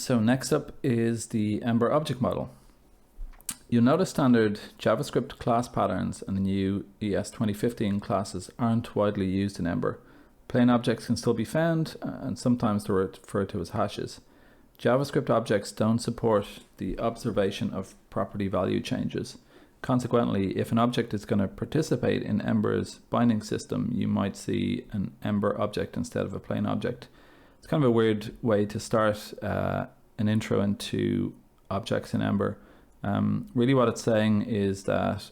So next up is the Ember object model. You'll notice standard JavaScript class patterns and the new ES 2015 classes aren't widely used in Ember. Plain objects can still be found, and sometimes they're referred to as hashes. JavaScript objects don't support the observation of property value changes. Consequently, if an object is going to participate in Ember's binding system, you might see an Ember object instead of a plain object. It's kind of a weird way to start an intro into objects in Ember. Really what it's saying is that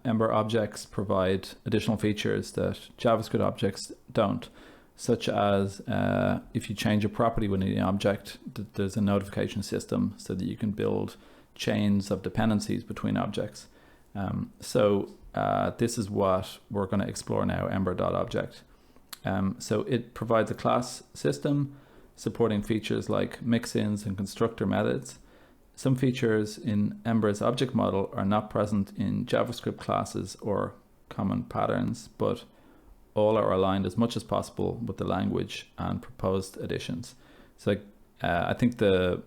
Ember objects provide additional features that JavaScript objects don't, such as if you change a property within the object, there's a notification system so that you can build chains of dependencies between objects. This is what we're going to explore now, Ember.object. So it provides a class system supporting features like mix-ins and constructor methods. Some features in Ember's object model are not present in JavaScript classes or common patterns, but all are aligned as much as possible with the language and proposed additions. So I think the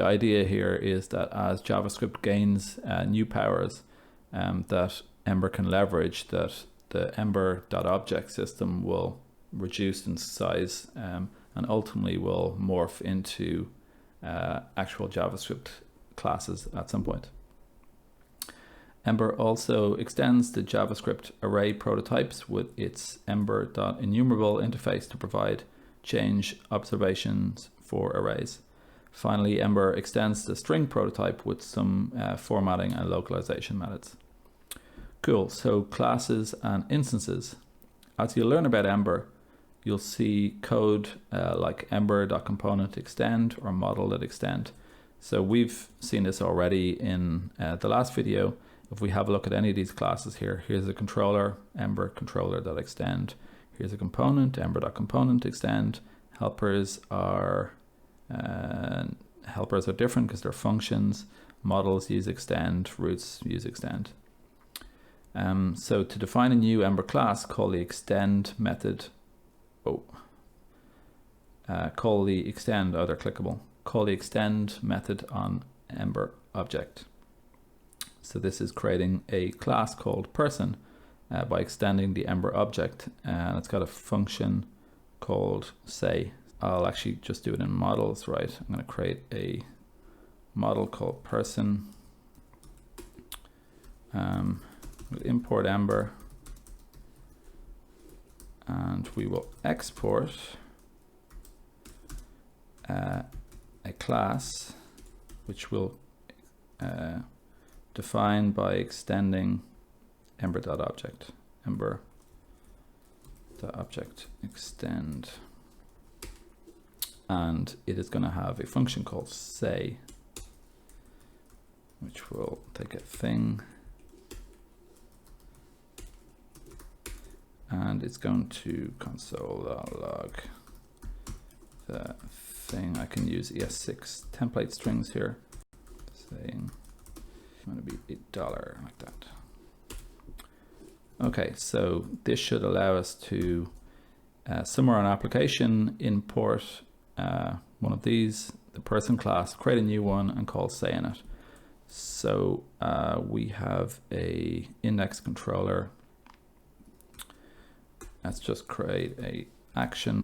idea here is that as JavaScript gains new powers that Ember can leverage, that the Ember.object system will reduce in size and ultimately will morph into actual JavaScript classes at some point. Ember also extends the JavaScript array prototypes with its Ember.enumerable interface to provide change observations for arrays. Finally, Ember extends the string prototype with some formatting and localization methods. Cool, so classes and instances. As you learn about Ember, you'll see code like Ember.component.extend or model.extend. So we've seen this already in the last video. If we have a look at any of these classes here, here's a controller, Ember controller.extend. Here's a component, Ember.component.extend. Helpers are different because they're functions. Models use extend, roots use extend. So to define a new Ember class, call the extend method. Call the extend, they're clickable. Call the extend method on Ember object. So this is creating a class called person by extending the Ember object, and it's got a function called say. I'll actually just do it in models, right? I'm going to create a model called person. We'll import Ember, and we will export a class which will define by extending Ember.object. Ember.object extend, and it is going to have a function called say, which will take a thing and it's going to console.log the thing. I can use ES6 template strings here, saying I'm going to be $8 like that. Okay, so this should allow us to somewhere on application import one of these, the person class, create a new one and call say in it. So we have a index controller. Let's just create a action,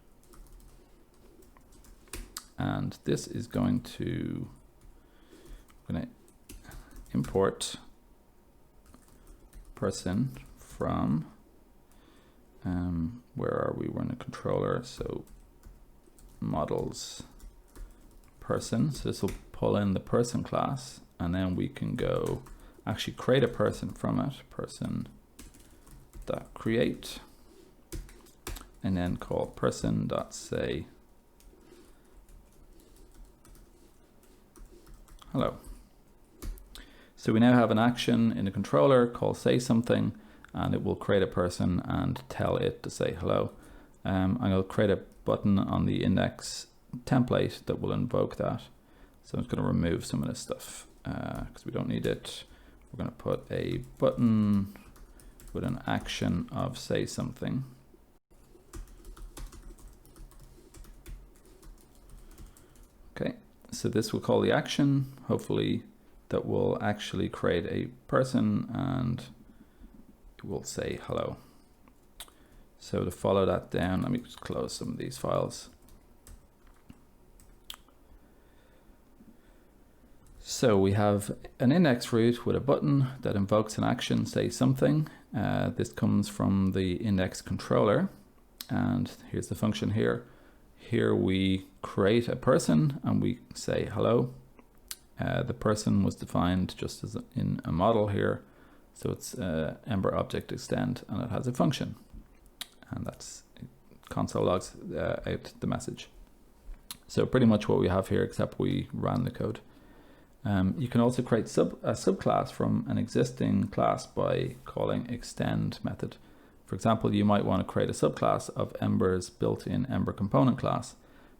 and this is going to import person from where are we? We're in a controller, so models person. So this will pull in the person class, and then we can go actually create a person from it, person.create, and then call person.say hello. So we now have an action in the controller called say something, and it will create a person and tell it to say hello. I'm going to create a button on the index template that will invoke that. So I'm just going to remove some of this stuff because we don't need it. We're going to put a button with an action of say something. Okay, So this will call the action, hopefully that will actually create a person, and it will say hello. So to follow that down, let me just close some of these files. So we have an index root with a button that invokes an action, say something. This comes from the index controller, and here's the function here. Here we create a person and we say hello. The person was defined just as in a model here. So it's Ember object extend, and it has a function, and that's console logs out the message. So pretty much what we have here, except we ran the code. You can also create a subclass from an existing class by calling extend method. For example, you might want to create a subclass of Ember's built-in Ember component class.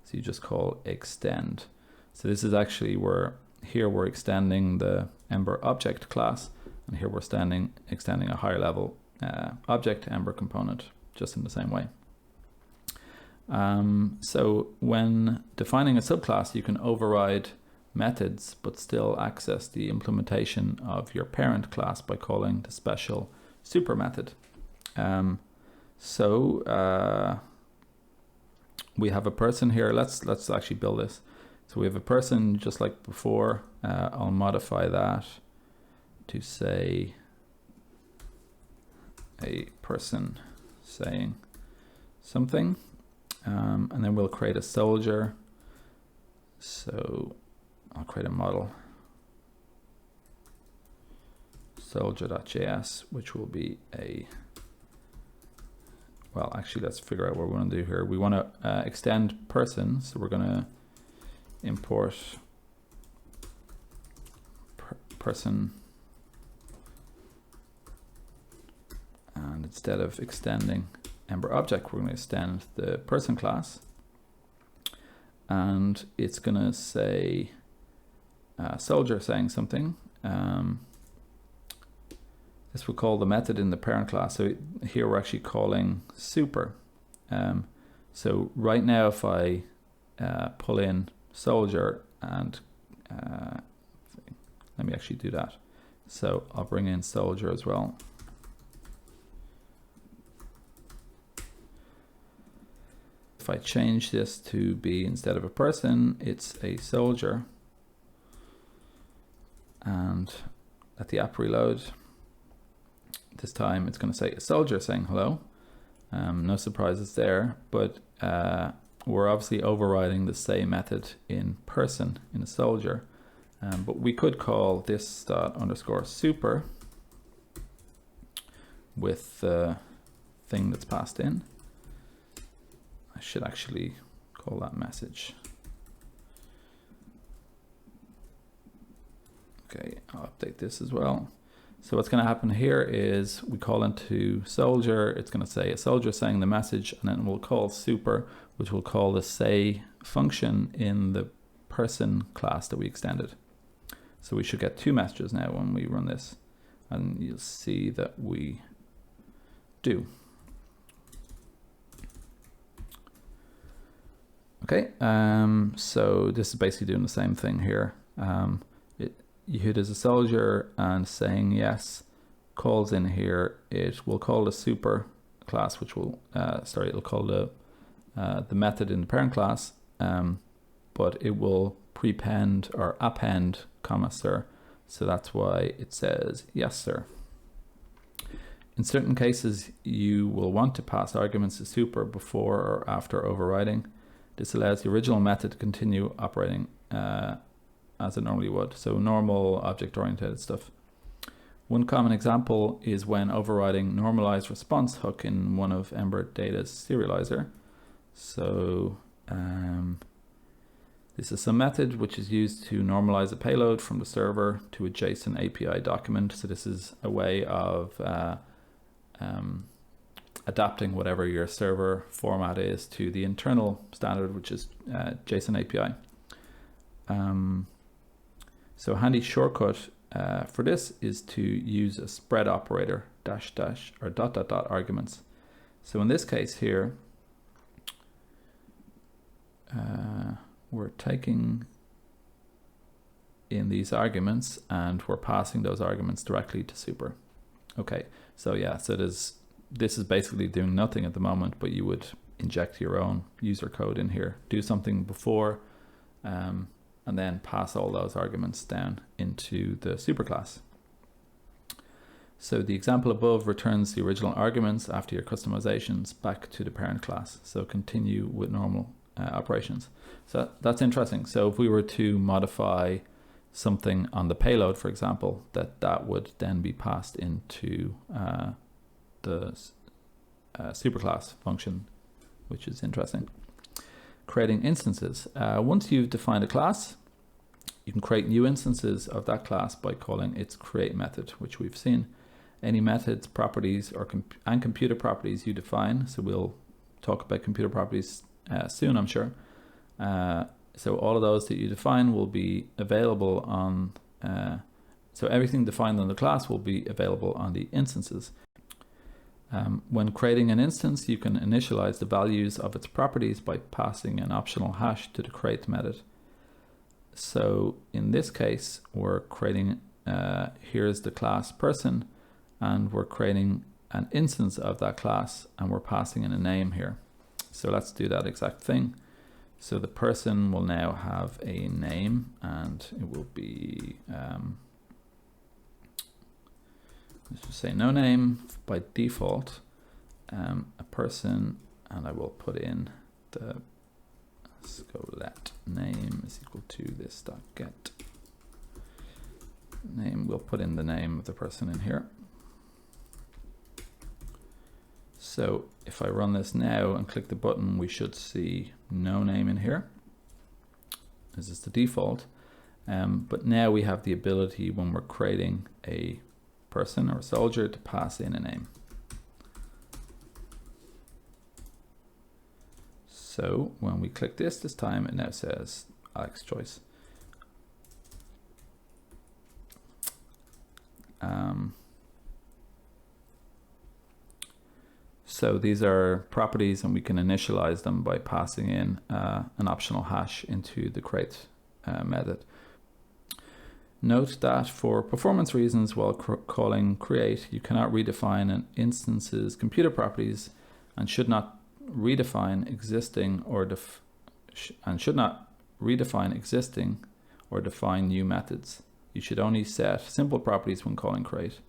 So you just call extend. So this is actually where here we're extending the Ember object class, and here we're extending a higher level object Ember component, just in the same way. So when defining a subclass, you can override methods but still access the implementation of your parent class by calling the special super method. We have a person here. Let's actually build this. So we have a person just like before. I'll modify that to say a person saying something, and then we'll create a soldier. So I'll create a model soldier.js, which will be a, well, actually let's figure out what we want to do here. We want to extend person, so we're going to import person, and instead of extending Ember object, we're going to extend the person class, and it's going to say soldier saying something. This will call the method in the parent class. So here we're actually calling super. So right now, if I pull in soldier and let me actually do that. So I'll bring in soldier as well. If I change this to be, instead of a person, it's a soldier, and let the app reload. This time it's going to say a soldier saying hello. No surprises there, but we're obviously overriding the say method in person in a soldier. But we could call this _super with the thing that's passed in. I should actually call that message. Okay, I'll update this as well. So what's going to happen here is we call into soldier. It's going to say a soldier saying the message, and then we'll call super, which will call the say function in the person class that we extended. So we should get two messages now when we run this, and you'll see that we do. Okay, so this is basically doing the same thing here. You hit as a soldier and saying yes, calls in here. It will call the super class, which will it'll call the method in the parent class, but it will prepend or append comma sir. So that's why it says yes sir. In certain cases, you will want to pass arguments to super before or after overriding. This allows the original method to continue operating as it normally would. So normal object-oriented stuff. One common example is when overriding normalized response hook in one of Ember Data's serializer. So this is some method which is used to normalize a payload from the server to a JSON API document. So this is a way of adapting whatever your server format is to the internal standard, which is JSON API. So a handy shortcut for this is to use a spread operator, dash dash or dot dot dot arguments. So in this case here, we're taking in these arguments, and we're passing those arguments directly to super. Okay, so yeah, so this is basically doing nothing at the moment, but you would inject your own user code in here, do something before, and then pass all those arguments down into the superclass. So the example above returns the original arguments after your customizations back to the parent class. So continue with normal operations. So that's interesting. So if we were to modify something on the payload, for example, that would then be passed into the superclass function, which is interesting. Creating instances. Once you've defined a class, you can create new instances of that class by calling its create method, which we've seen. Any methods, properties, and computer properties you define. So we'll talk about computer properties soon, I'm sure. So all of those that you define will be available on, so everything defined on the class will be available on the instances. When creating an instance, you can initialize the values of its properties by passing an optional hash to the create method. So in this case, we're creating, here's the class person, and we're creating an instance of that class, and we're passing in a name here. So let's do that exact thing. So the person will now have a name, and it will be, let's just say no name by default, a person, and I will put in the, let's go let name is equal to this dot get name. We'll put in the name of the person in here. So if I run this now and click the button, we should see no name in here. This is the default. But now we have the ability, when we're creating a person or a soldier, to pass in a name. So when we click this time, it now says Alex Choice. So these are properties, and we can initialize them by passing in an optional hash into the create method. Note that for performance reasons, while calling create, you cannot redefine an instance's computer properties, and should not redefine existing or define new methods. You should only set simple properties when calling create.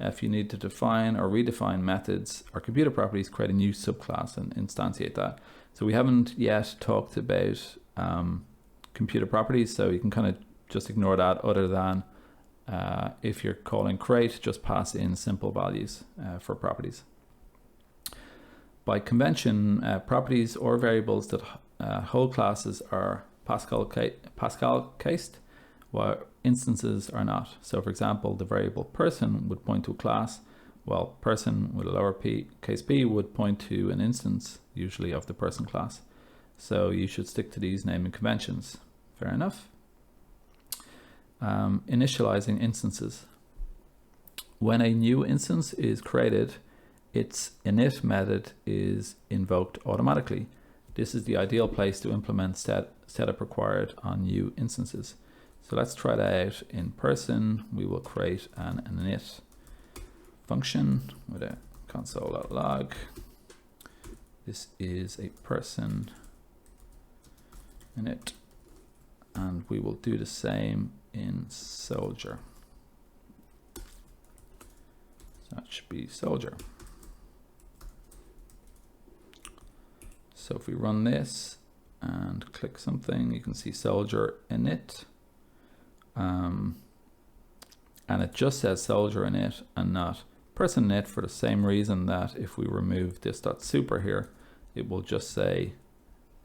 If you need to define or redefine methods or computer properties, create a new subclass and instantiate that. So we haven't yet talked about computer properties, so you can kind of just ignore that, other than if you're calling create, just pass in simple values for properties. By convention, properties or variables that hold classes are Pascal cased, while instances are not. So for example, the variable person would point to a class, while person with a lowercase p would point to an instance, usually of the person class. So you should stick to these naming conventions. Fair enough. Initializing instances. When a new instance is created, its init method is invoked automatically. This is the ideal place to implement setup required on new instances. So let's try that out. In person, we will create an init function with a console.log. This is a person init, and we will do the same in soldier. So that should be soldier. So if we run this and click something, you can see soldier init. And it just says soldier init and not person init, for the same reason that if we remove this .super here, it will just say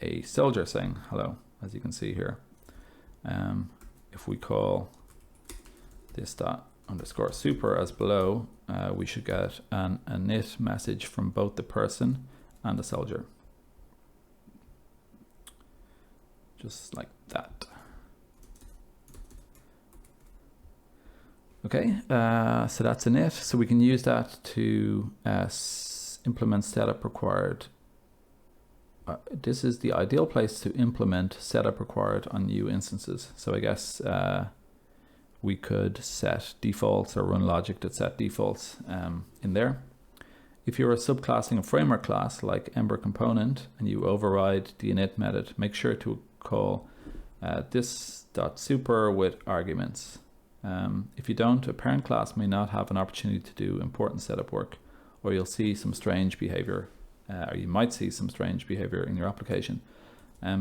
a soldier saying hello, as you can see here. If we call this _super as below, we should get an init message from both the person and the soldier. Just like that. Okay, so that's init. So we can use that to implement setup required. This is the ideal place to implement setup required on new instances. So I guess we could set defaults or run logic that set defaults in there. If you're subclassing a framework class like Ember component and you override the init method, make sure to call this.super with arguments. If you don't, a parent class may not have an opportunity to do important setup work, or you'll see some strange behavior, or you might see some strange behavior in your application.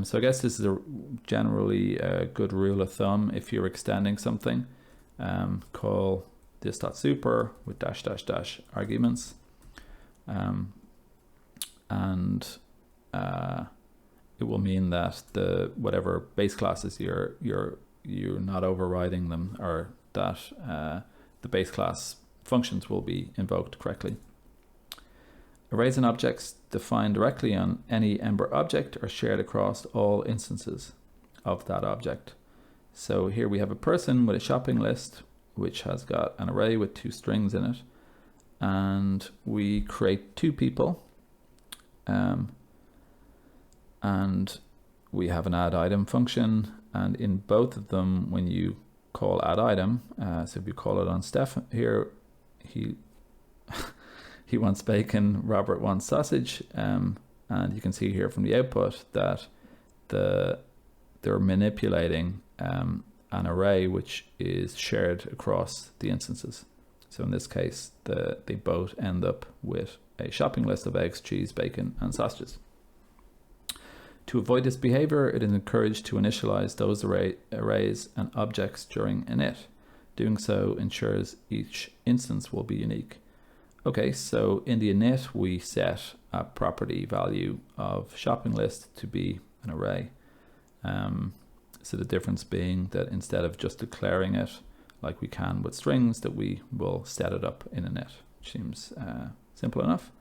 So I guess this is generally a good rule of thumb. If you're extending something, call this.super with -- arguments. It will mean that whatever base classes you're not overriding them, or that the base class functions will be invoked correctly. Arrays and objects defined directly on any Ember object are shared across all instances of that object. So here we have a person with a shopping list, which has got an array with 2 strings in it. And we create 2 people, and we have an add item function, and in both of them, when you call add item, so if you call it on Steph here, he he wants bacon, Robert wants sausage, and you can see here from the output that they're manipulating an array which is shared across the instances. So in this case, they both end up with a shopping list of eggs, cheese, bacon, and sausages. To avoid this behavior, it is encouraged to initialize those arrays and objects during init. Doing so ensures each instance will be unique. Okay, so in the init, we set a property value of shopping list to be an array. So the difference being that instead of just declaring it like we can with strings, that we will set it up in init, which seems simple enough.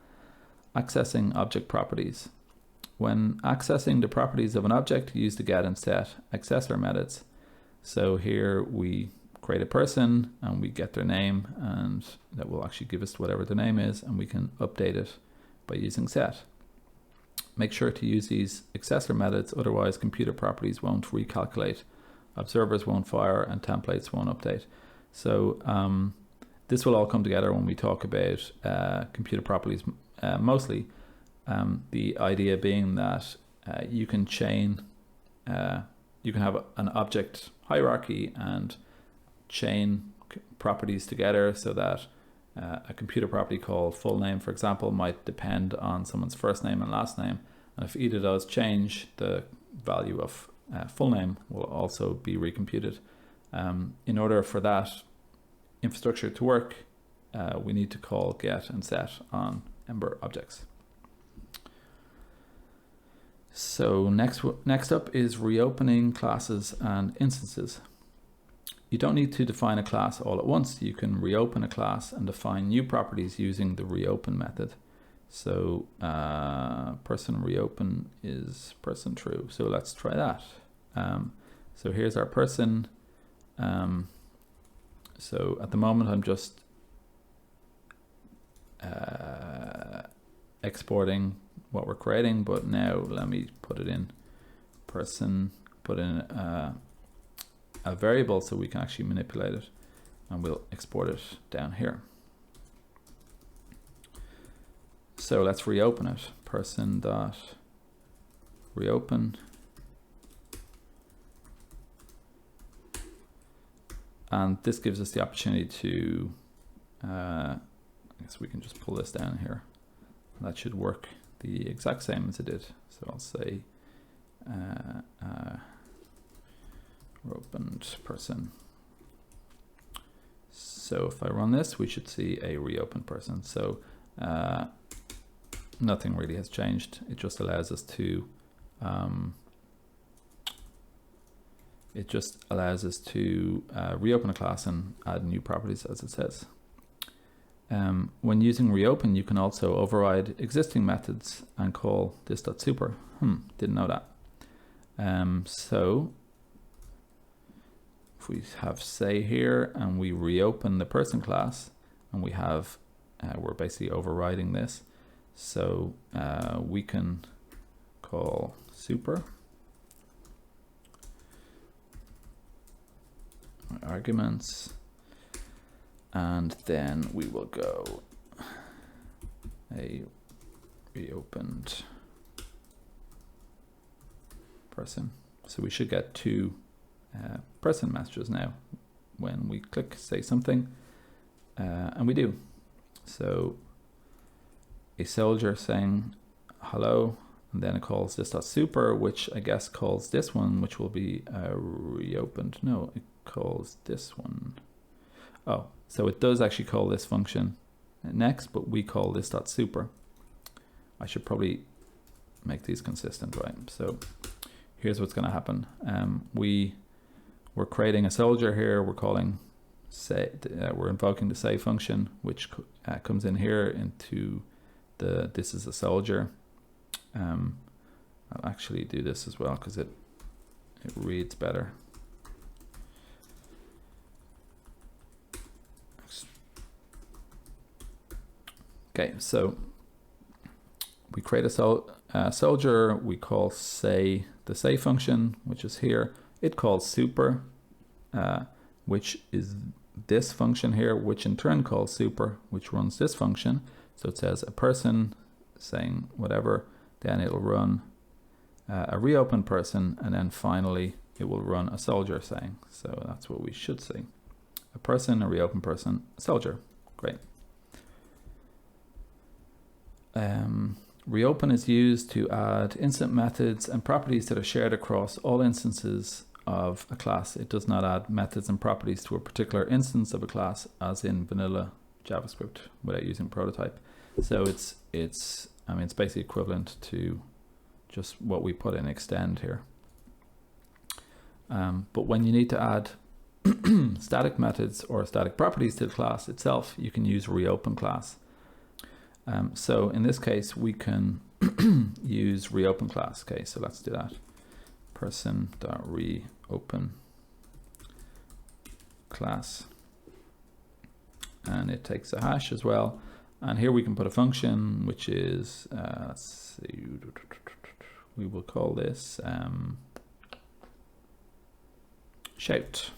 Accessing object properties. When accessing the properties of an object, use the get and set accessor methods. So here we create a person and we get their name, and that will actually give us whatever the name is, and we can update it by using set. Make sure to use these accessor methods, otherwise computer properties won't recalculate, observers won't fire, and templates won't update. So this will all come together when we talk about computer properties mostly. The idea being that you can chain, you can have an object hierarchy and chain properties together, so that a computer property called full name, for example, might depend on someone's first name and last name. And if either of those change, the value of full name will also be recomputed. In order for that infrastructure to work, we need to call get and set on Ember objects. So next up is reopening classes and instances. You don't need to define a class all at once. You can reopen a class and define new properties using the reopen method. So person reopen is person true. So let's try that. So here's our person. So at the moment I'm just exporting what we're creating, but now let me put it in person, put in a variable so we can actually manipulate it, and we'll export it down here. So let's reopen it. Person dot reopen, and this gives us the opportunity to I guess we can just pull this down here. That should work the exact same as it did. So I'll say reopened person. So if I run this, we should see a reopened person. So nothing really has changed. It just allows us to reopen a class and add new properties, as it says. When using reopen, you can also override existing methods and call this.super. Didn't know that. So if we have say here and we reopen the person class, and we have, we're basically overriding this. So we can call super arguments, and then we will go a reopened person. So we should get two person messages now when we click say something, and we do. So a soldier saying hello, and then it calls this.super, which I guess calls this one, which will be reopened. No, it calls this one. Oh, so it does actually call this function next, but we call this.super. I should probably make these consistent, right? So here's what's going to happen. We're creating a soldier here. We're calling say. We're invoking the say function, which comes in here into the this is a soldier. I'll actually do this as well because it reads better. Okay, so we create a soldier. We call say the say function, which is here. It calls super, which is this function here, which in turn calls super, which runs this function. So it says a person saying whatever, then it'll run a reopen person, and then finally it will run a soldier saying. So that's what we should see. A person, a reopen person, a soldier. Great. Reopen is used to add instant methods and properties that are shared across all instances of a class. It does not add methods and properties to a particular instance of a class as in vanilla JavaScript without using prototype. So it's basically equivalent to just what we put in extend here. But when you need to add static methods or static properties to the class itself, you can use reopen class. So in this case, we can use reopen class. Okay, so let's do that. Person.reopen class. And it takes a hash as well. And here we can put a function, which is, let's see, we will call this shout,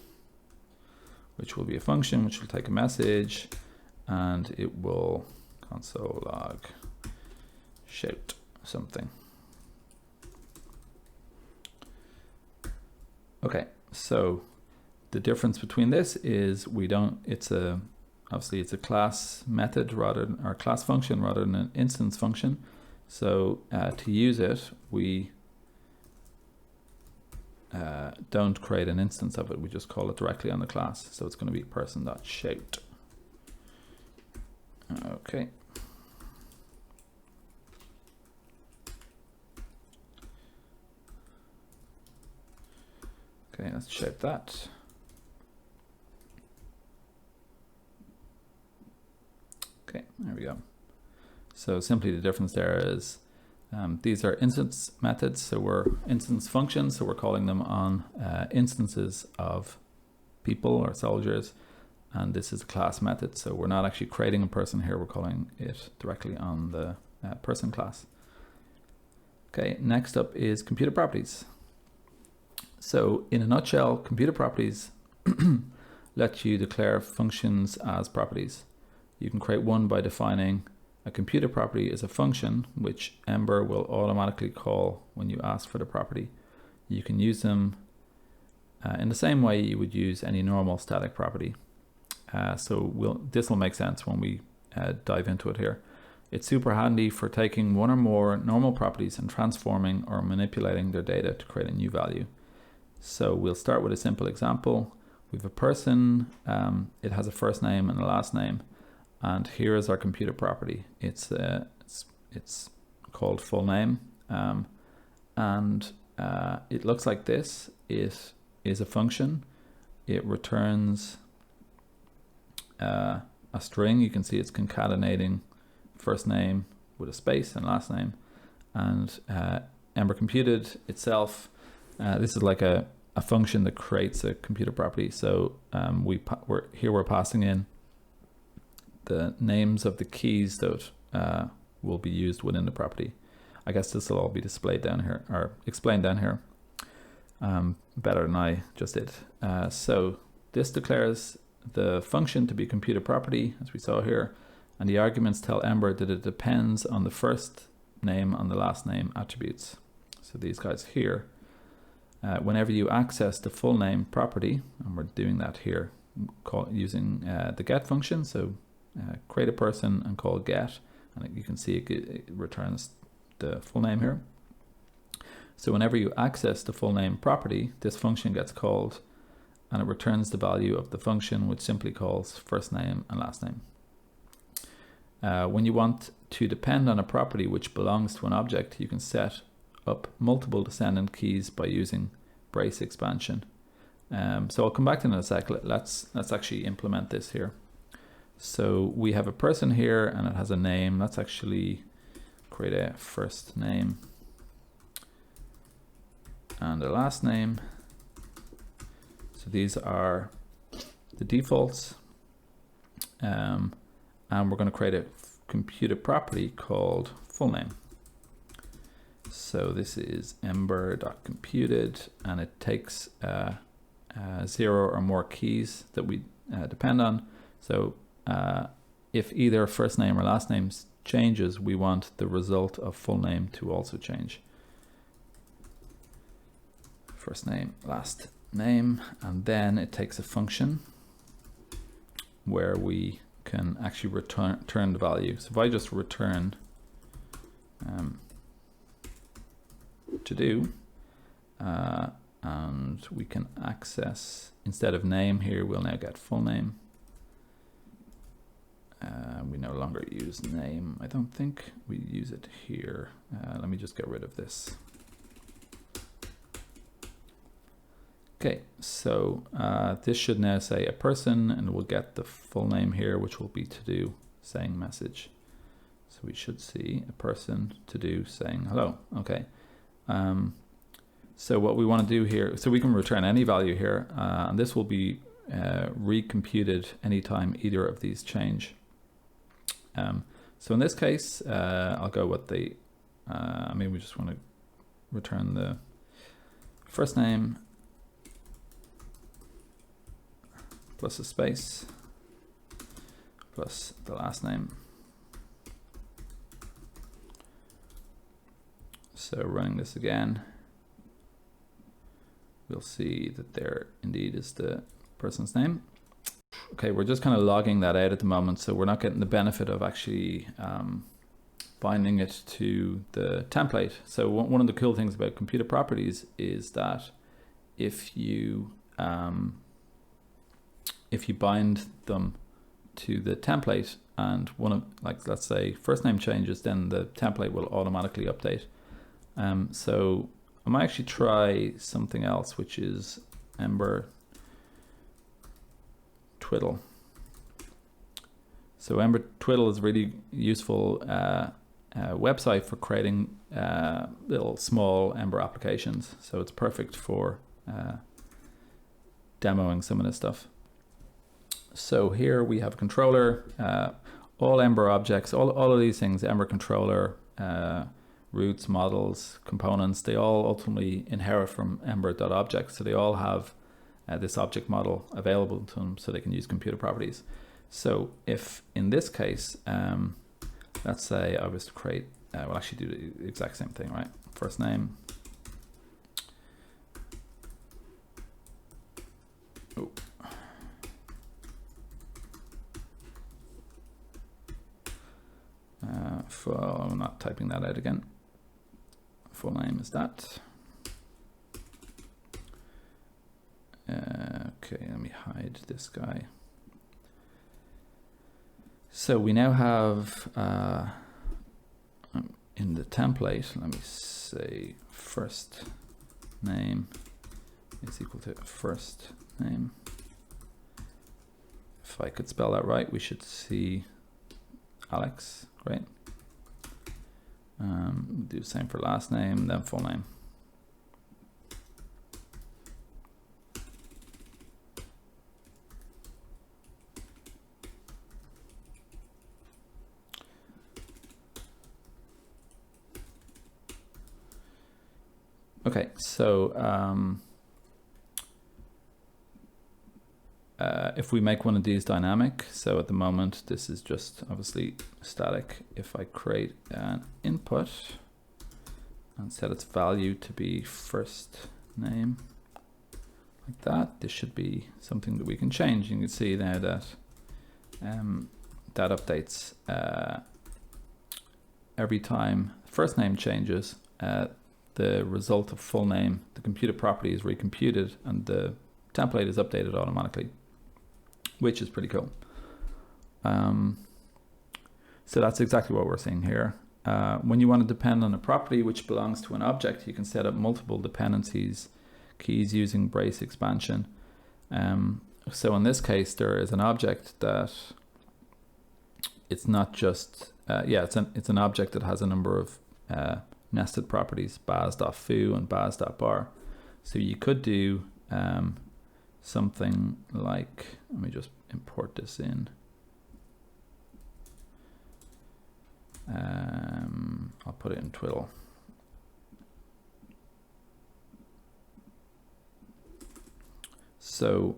which will be a function which will take a message and it will console log shout something. Okay, so the difference between this is obviously it's a class method or class function rather than an instance function. So to use it, we don't create an instance of it. We just call it directly on the class. So it's going to be person.shout. Okay. Okay, let's shape that. Okay, there we go. So simply the difference there is these are instance methods, so we're instance functions, so we're calling them on instances of people or soldiers, and this is a class method, so we're not actually creating a person here, we're calling it directly on the person class. Okay, next up is computer properties. So in a nutshell, computer properties let you declare functions as properties. You can create one by defining a computer property as a function which Ember will automatically call when you ask for the property. You can use them in the same way you would use any normal static property. This will make sense when we dive into it here. It's super handy for taking one or more normal properties and transforming or manipulating their data to create a new value. So we'll start with a simple example. We have a person, it has a first name and a last name, and here is our computer property. It's called full name, and it looks like this. It is a function. It returns a string. You can see it's concatenating first name with a space and last name, and Ember computed itself. This is like a function that creates a computer property. So we're passing in the names of the keys that will be used within the property. I guess this will all be displayed down here or explained down here better than I just did. So this declares the function to be computed property, as we saw here, and the arguments tell Ember that it depends on the first name and the last name attributes. So these guys here, whenever you access the full name property, and we're doing that here using the get function, so create a person and call get, and you can see it returns the full name here. So whenever you access the full name property, this function gets called and it returns the value of the function, which simply calls first name and last name. When you want to depend on a property which belongs to an object, you can set up multiple descendant keys by using brace expansion. So I'll come back to that in a sec. Let's actually implement this here. So we have a person here and it has a name. Let's actually create a first name and a last name. So these are the defaults. And we're going to create a computed property called full name. So this is Ember.computed, and it takes 0 or more keys that we depend on. So if either first name or last name changes, we want the result of full name to also change. First name, last name, and then it takes a function where we can actually return the value. So if I just return to do, and we can access, instead of name here, we'll now get full name. We no longer use name. I don't think we use it here. Let me just get rid of this. Okay, so this should now say a person, and we'll get the full name here, which will be to do saying message. So we should see a person to do saying hello. Okay. So what we want to do here, so we can return any value here, and this will be recomputed anytime either of these change. So in this case, I'll go with the, we just want to return the first name plus a space plus the last name. So running this again, we'll see that there indeed is the person's name. Okay, we're just kind of logging that out at the moment, so we're not getting the benefit of actually binding it to the template. So one of the cool things about computed properties is that if you bind them to the template, and one of, like, let's say first name changes, then the template will automatically update. So I might actually try something else, which is Ember Twiddle. So Ember Twiddle is a really useful website for creating little small Ember applications. So it's perfect for demoing some of this stuff. So here we have controller, all Ember objects, all of these things, Ember controller, roots, models, components, they all ultimately inherit from Ember.object. So they all have this object model available to them, so they can use computed properties. So if in this case, let's say I was to create, we'll actually do the exact same thing, right? First name. Oh. I'm not typing that out again. Full name is that. Okay, let me hide this guy. So we now have in the template, let me say first name is equal to first name. If I could spell that right, we should see Alex. Great. Do the same for last name, then full name. Okay, so if we make one of these dynamic, so at the moment this is just obviously static. If I create an input and set its value to be first name, like that, this should be something that we can change. You can see now that that updates every time first name changes. The result of full name, the computer property, is recomputed and the template is updated automatically, which is pretty cool. So that's exactly what we're seeing here. When you want to depend on a property which belongs to an object, you can set up multiple dependencies keys using brace expansion. So in this case, there is an object that it's not just it's an object that has a number of nested properties, baz.foo and baz.bar. So you could do something like, let me just import this in. I'll put it in twiddle. So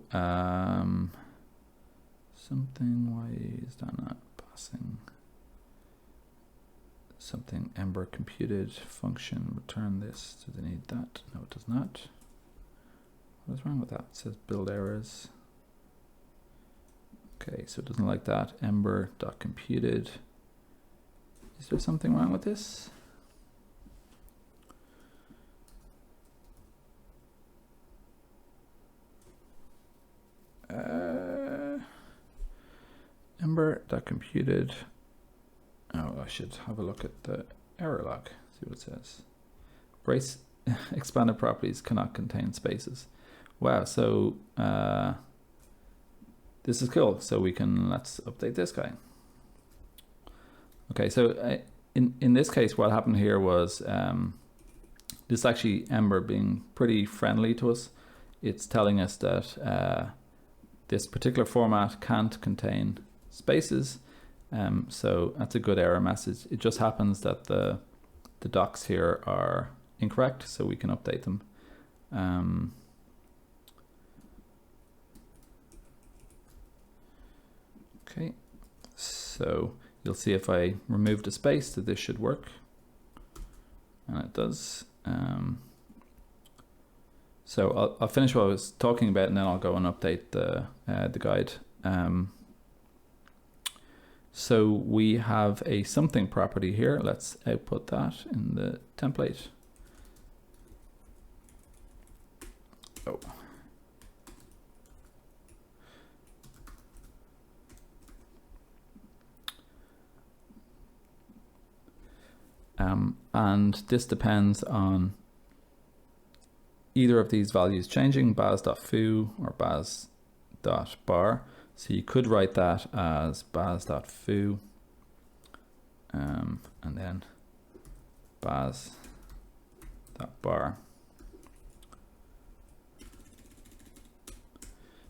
something, why is that not passing? Something Ember computed function, return this. Does it need that? No, it does not. What is wrong with that? It says build errors. Okay, so it doesn't like that. Ember.computed. Is there something wrong with this? Ember.computed. Oh, I should have a look at the error log, see what it says. Brace expanded properties cannot contain spaces. Wow, so this is cool. So we can, let's update this guy. Okay, so in this case, what happened here was this actually Ember being pretty friendly to us. It's telling us that this particular format can't contain spaces. So that's a good error message. It just happens that the docs here are incorrect, so we can update them. Okay, so you'll see if I remove the space that this should work, and it does. So I'll finish what I was talking about, and then I'll go and update the guide. So we have a something property here. Let's output that in the template. Oh. And this depends on either of these values changing, baz.foo or baz.bar. So you could write that as baz.foo and then baz.bar.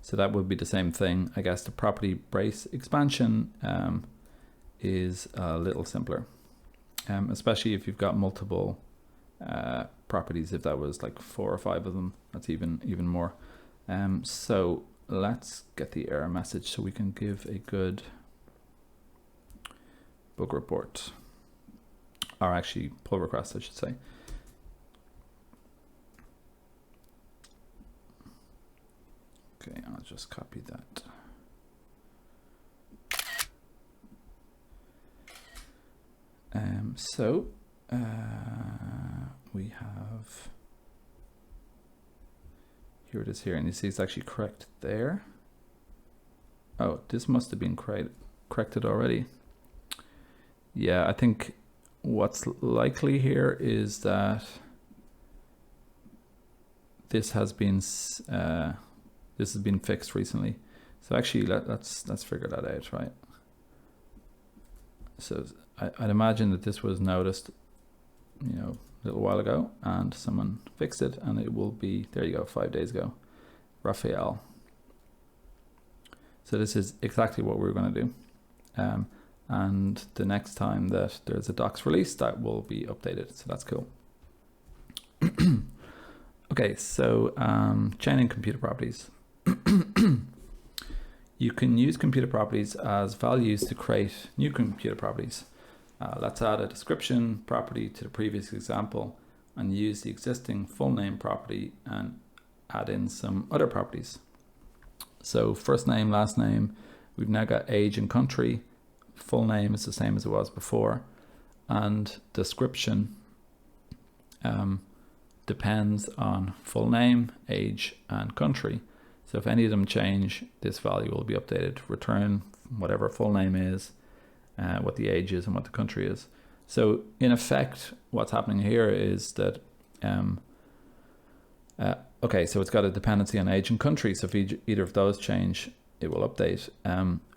So that would be the same thing. I guess the property brace expansion is a little simpler, especially if you've got multiple properties. If that was like 4 or 5 of them, that's even more. So let's get the error message so we can give a good bug report, or actually pull request, I should say. Okay, I'll just copy that. We have, here it is here, and you see it's actually correct there. Oh, this must have been corrected already. Yeah, I think what's likely here is that this has been fixed recently. So actually, let's figure that out, right? So I'd imagine that this was noticed, a little while ago, and someone fixed it, and it will be, there you go, 5 days ago, Raphael. So this is exactly what we're going to do. And the next time that there's a docs release, that will be updated. So that's cool. Okay, so chaining computer properties. You can use computer properties as values to create new computer properties. Let's add a description property to the previous example and use the existing full name property and add in some other properties. So first name, last name, we've now got age and country. Full name is the same as it was before, and description depends on full name, age, and country. So if any of them change, this value will be updated. Return whatever full name is, what the age is, and what the country is. So in effect, what's happening here is that, okay, so it's got a dependency on age and country. So if either of those change, it will update.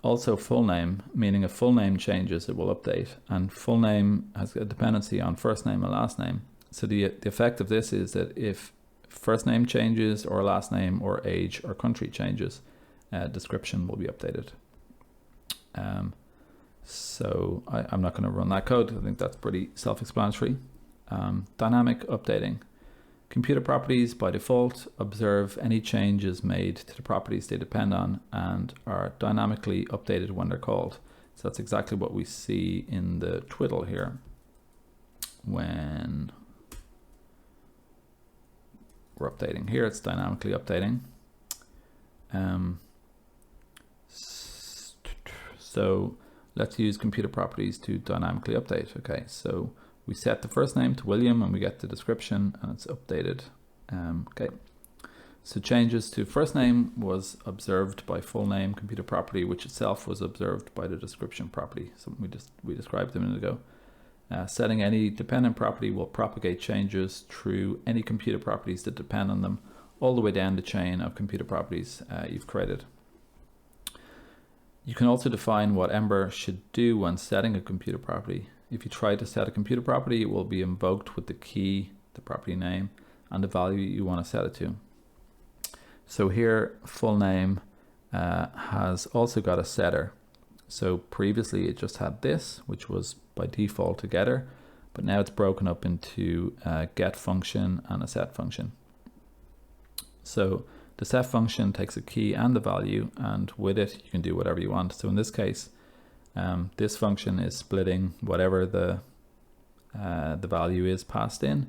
Also full name, meaning if full name changes, it will update. And full name has a dependency on first name and last name. So the effect of this is that if first name changes or last name or age or country changes, description will be updated. So I'm not going to run that code. I think that's pretty self-explanatory. Dynamic updating. Computer properties by default observe any changes made to the properties they depend on and are dynamically updated when they're called. So that's exactly what we see in the twiddle here. When we're updating here, it's dynamically updating. So let's use computer properties to dynamically update. Okay, so we set the first name to William and we get the description and it's updated. Okay, so changes to first name was observed by full name computer property, which itself was observed by the description property. Something we described a minute ago. Setting any dependent property will propagate changes through any computer properties that depend on them all the way down the chain of computer properties you've created. You can also define what Ember should do when setting a computer property. If you try to set a computer property, it will be invoked with the key, the property name, and the value you want to set it to. So here, full name has also got a setter. So previously it just had this, which was by default a getter, but now it's broken up into a get function and a set function. So the set function takes a key and the value, and with it you can do whatever you want. So in this case, this function is splitting whatever the value is passed in,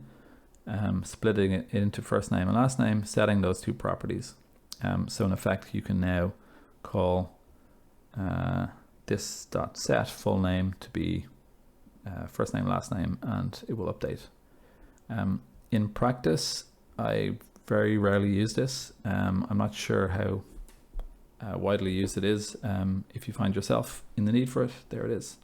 splitting it into first name and last name, setting those two properties. So in effect, you can now call this dot set full name to be first name, last name, and it will update. In practice, I very rarely use this. I'm not sure how widely used it is. If you find yourself in the need for it, there it is.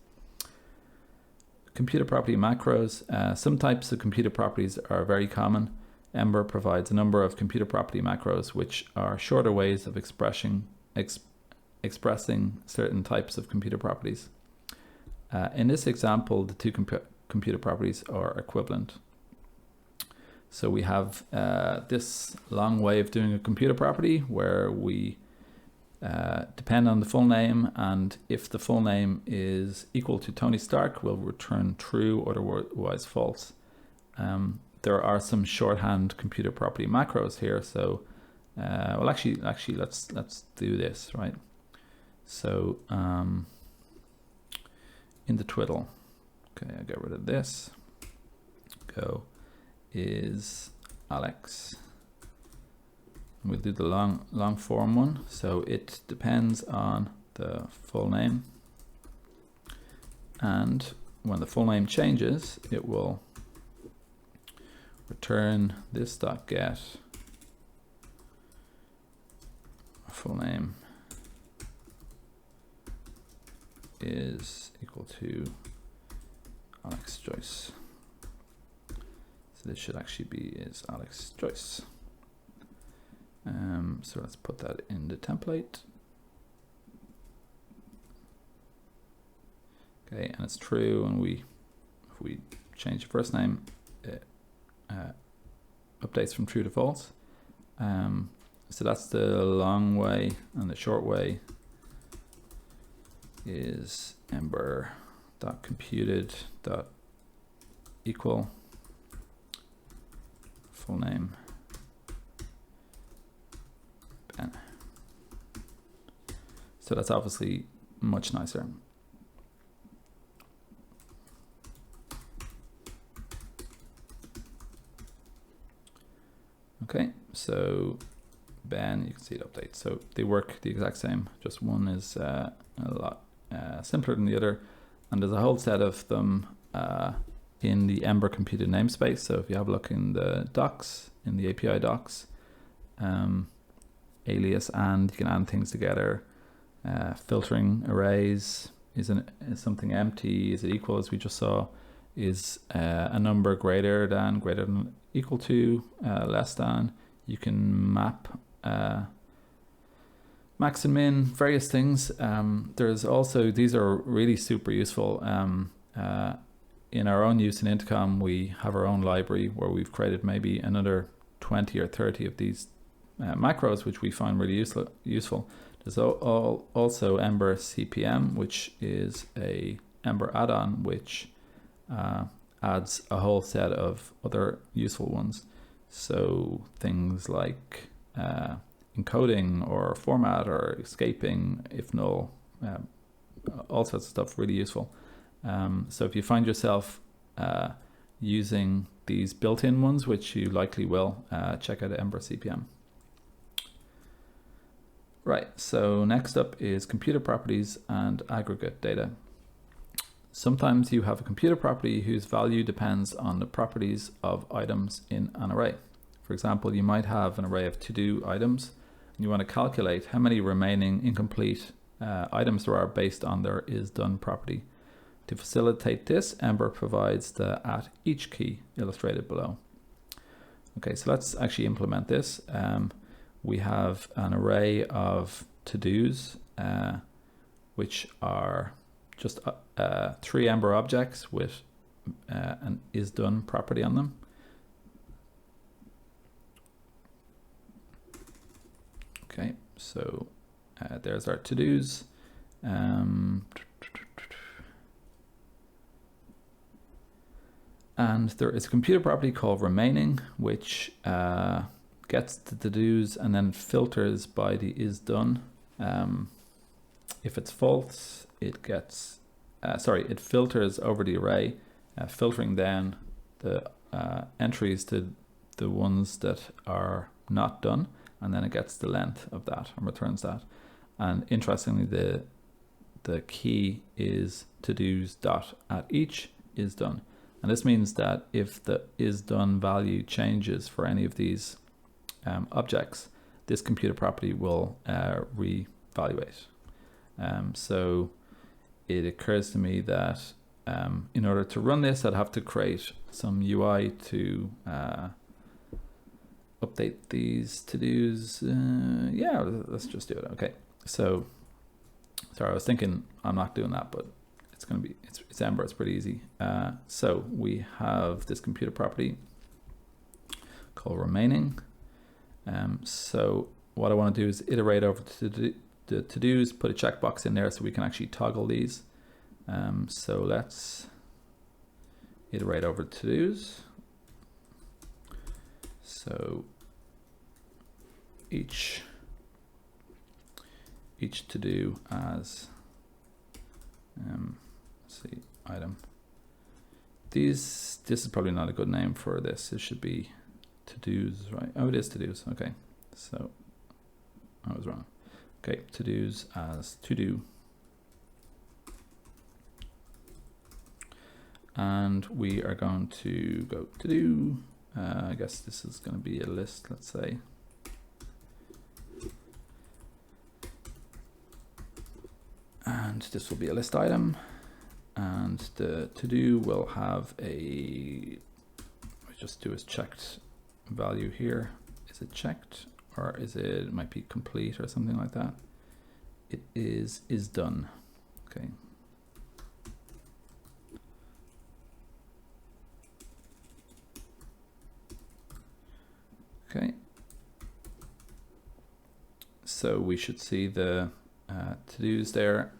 Computer property macros. Some types of computer properties are very common. Ember provides a number of computer property macros, which are shorter ways of expressing certain types of computer properties. In this example, the two computer properties are equivalent. So we have this long way of doing a computer property where we depend on the full name, and if the full name is equal to Tony Stark, we'll return true or otherwise false. There are some shorthand computer property macros here. So, well, actually, let's do this, right? So, in the twiddle, okay, I'll get rid of this. Go is Alex. We'll do the long form one. So it depends on the full name, and when the full name changes, it will return this dot get full name is equal to Alex Joyce. So this should actually be is Alex Joyce. So let's put that in the template. Okay, and it's true, and if we change the first name, it updates from true to false. So that's the long way, and the short way is ember.computed.equal full name Ben. So that's obviously much nicer. Okay, so Ben, you can see it updates. So they work the exact same, just one is a lot simpler than the other. And there's a whole set of them in the Ember computed namespace. So if you have a look in the docs, in the API docs, alias and you can add things together. Filtering arrays is something empty, is it equal, as we just saw, is a number greater than, equal to, less than. You can map max and min, various things. There's also, these are really super useful. In our own use in Intercom, we have our own library where we've created maybe another 20 or 30 of these macros, which we find really useful. There's also Ember CPM, which is a Ember add-on, which adds a whole set of other useful ones. So things like encoding or format or escaping if null, all sorts of stuff, really useful. So if you find yourself using these built-in ones, which you likely will, check out Ember CPM. Right, so next up is computer properties and aggregate data. Sometimes you have a computer property whose value depends on the properties of items in an array. For example, you might have an array of to-do items, and you want to calculate how many remaining incomplete items there are based on their isDone property. To facilitate this, Ember provides the @each key illustrated below. Okay, so let's actually implement this. We have an array of to-dos, which are just 3 Ember objects with an isDone property on them. Okay, so there's our to-dos. And there is a computer property called remaining, which gets the to-dos and then filters by the isDone. If it's false, it gets, it filters over the array, filtering down the entries to the ones that are not done, and then it gets the length of that and returns that. And interestingly, the key is to-dos.atEach isDone. And this means that if the isDone value changes for any of these objects, this computer property will reevaluate. So it occurs to me that in order to run this, I'd have to create some UI to update these to-dos. Yeah, let's just do it. Okay, so sorry, I was thinking I'm not doing that, but it's going to be, it's Ember, it's pretty easy. So we have this computer property called remaining. So what I want to do is iterate over to the to-dos, put a checkbox in there so we can actually toggle these. So let's iterate over to-dos. So each to-do as let's see, item. This is probably not a good name for this. It should be to-dos, right? Oh, it is to-dos. Okay, so I was wrong. Okay, to-dos as to-do. And we are going to go to-do. I guess this is going to be a list, let's say. And this will be a list item. And the to-do will have a, just do as checked value here. Is it checked, or it might be complete or something like that? It is done. Okay. Okay. So we should see the to-dos there,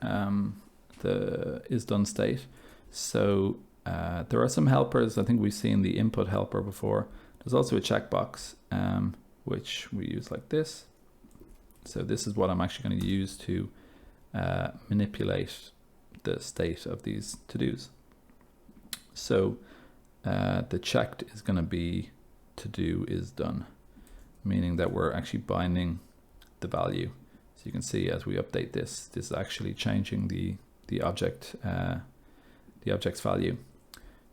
the isDone state. So there are some helpers. I think we've seen the input helper before. There's also a checkbox, which we use like this. So this is what I'm actually going to use to manipulate the state of these to-dos. So the checked is going to be to-do is done, meaning that we're actually binding the value. So you can see as we update this is actually changing the object, the object's value.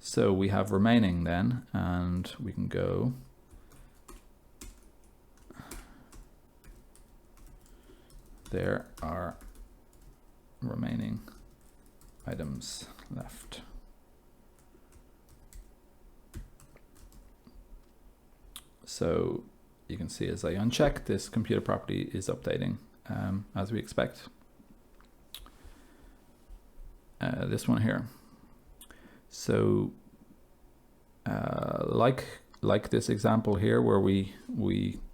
So we have remaining then, and we can go there are remaining items left. So you can see as I uncheck, this computer property is updating as we expect. This one here. So like this example here where we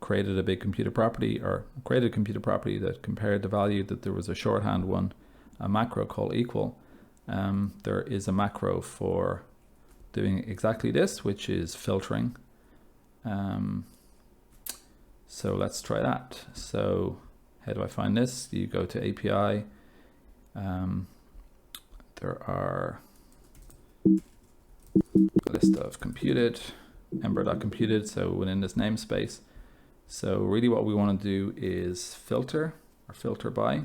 created a big computer property, or created a computer property that compared the value, that there was a shorthand one, a macro called equal. There is a macro for doing exactly this, which is filtering. So let's try that. So how do I find this? You go to API. There are a list of computed, Ember.computed, so within this namespace. So really what we want to do is filter, or filter by.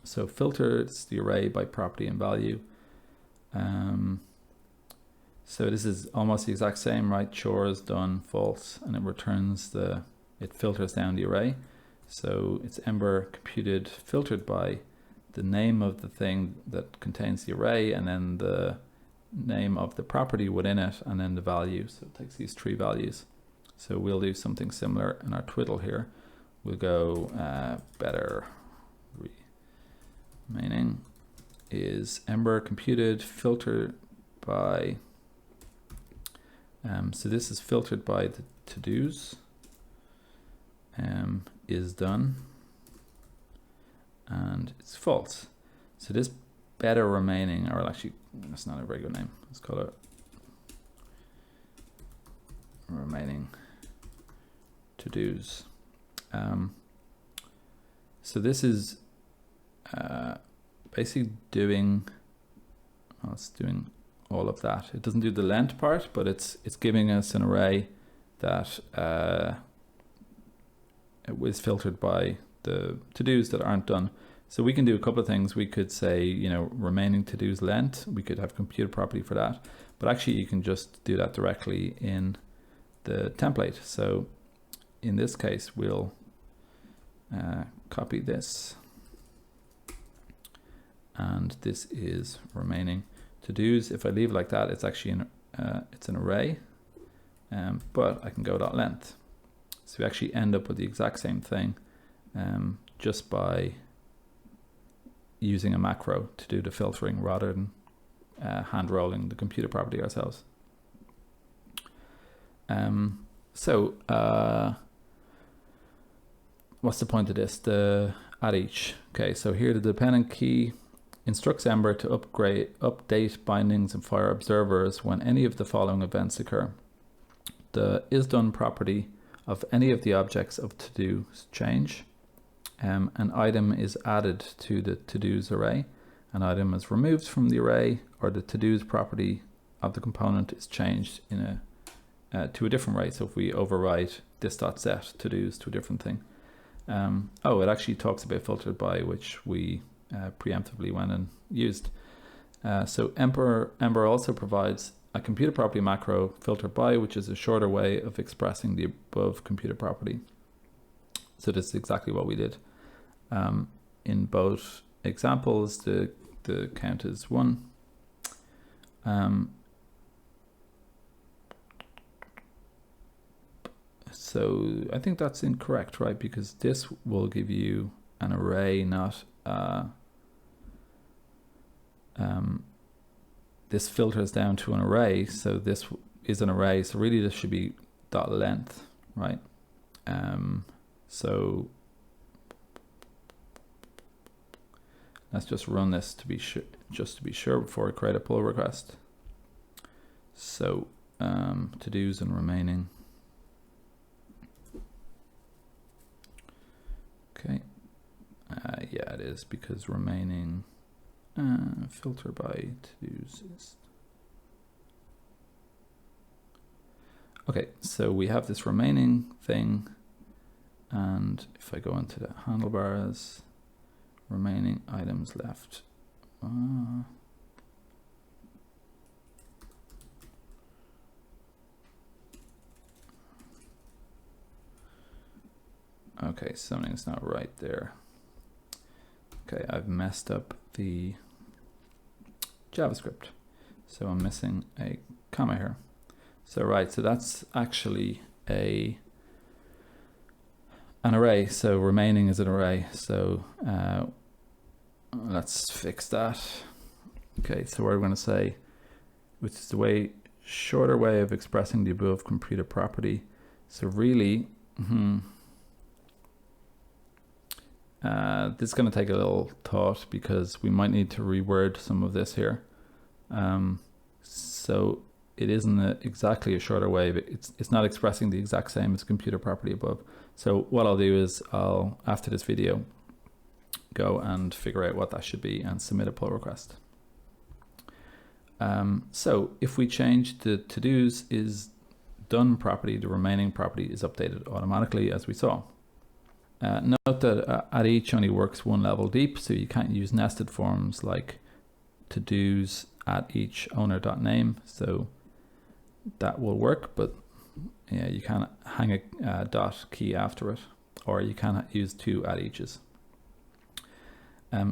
So filters the array by property and value. So this is almost the exact same, right? Chores done, false, and it returns it filters down the array. So it's Ember computed filtered by the name of the thing that contains the array, and then the name of the property within it, and then the value. So it takes these three values. So we'll do something similar in our twiddle here. We'll go better remaining is Ember computed filtered by. So this is filtered by the to-dos. Is done, and it's false. So this better remaining, or actually that's not a very good name, let's call it remaining to-dos. So this is basically doing, well, it's doing all of that. It doesn't do the length part, but it's giving us an array that it was filtered by the to-dos that aren't done. So we can do a couple of things. We could say, you know, remaining to-dos length. We could have computer property for that, but actually you can just do that directly in the template. So in this case, we'll copy this, and this is remaining to-dos. If I leave it like that, it's actually it's an array, but I can go .length. So we actually end up with the exact same thing just by using a macro to do the filtering rather than hand rolling the computer property ourselves. So what's the point of this? The at each. Okay, so here the dependent key instructs Ember to update bindings and fire observers when any of the following events occur. The isDone property of any of the objects of to-dos change. An item is added to the to-dos array. An item is removed from the array, or the to-dos property of the component is changed in to a different array. So if we override this.set to-dos to a different thing. It actually talks about filtered by, which we preemptively went and used. So Ember also provides a computer property macro filtered by, which is a shorter way of expressing the above computer property. So this is exactly what we did. In both examples, the count is 1. So I think that's incorrect, right? Because this will give you an array, not this filters down to an array, so this is an array, so really this should be .length, right? So let's just run this to be sure, before I create a pull request. So to-dos and remaining. Okay, yeah, it is, because remaining filter by to-dos is... Okay, so we have this remaining thing, and if I go into the handlebars, remaining items left. Okay, something's not right there. Okay, I've messed up the JavaScript. So I'm missing a comma here. So right, so that's actually an array. So remaining is an array. So let's fix that. Okay, so we're going to say, which is the shorter way of expressing the above computer property. So really, this is going to take a little thought, because we might need to reword some of this here. So it isn't exactly a shorter way, but it's not expressing the exact same as computer property above. So what I'll do is I'll, after this video, go and figure out what that should be and submit a pull request. So if we change the to-dos is done property, the remaining property is updated automatically, as we saw. Note that at each only works one level deep, so you can't use nested forms like to-dos at each owner.name. So that will work, but yeah, you can't hang a dot key after it, or you can't use two at eaches.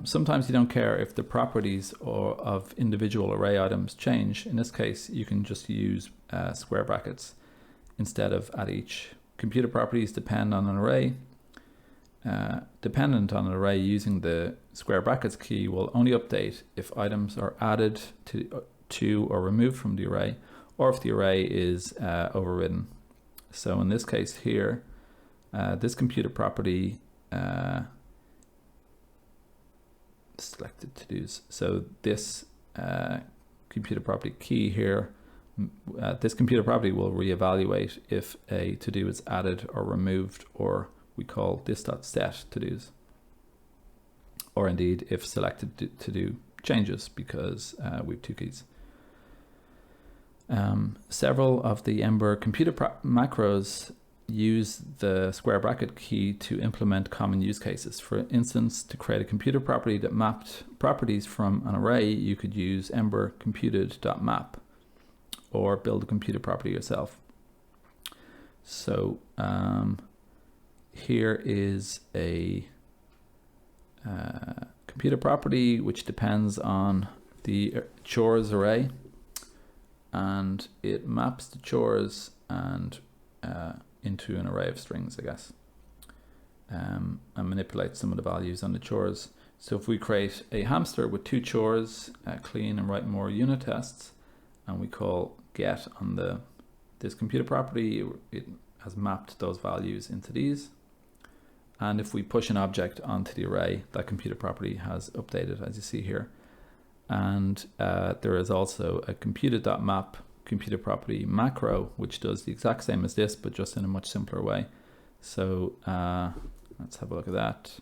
Sometimes you don't care if the properties of individual array items change. In this case, you can just use square brackets instead of at each. Computer properties depend on an array. Dependent on an array using the square brackets key will only update if items are added to or removed from the array, or if the array is overridden. So in this case here, this computer property selected to-dos. So this computer property key here, this computer property will reevaluate if a to-do is added or removed, or we call this.set to-dos, or indeed if selected to-do changes, because we have two keys. Several of the Ember computer macros use the square bracket key to implement common use cases. For instance, to create a computer property that mapped properties from an array, you could use ember computed.map, or build a computer property yourself. So here is a computer property which depends on the chores array, and it maps the chores and into an array of strings, I guess, and manipulates some of the values on the chores. So if we create a hamster with two chores, clean and write more unit tests, and we call get on this computer property, it has mapped those values into these. And if we push an object onto the array, that computer property has updated, as you see here. And there is also a computed.map computer property macro, which does the exact same as this, but just in a much simpler way. So let's have a look at that.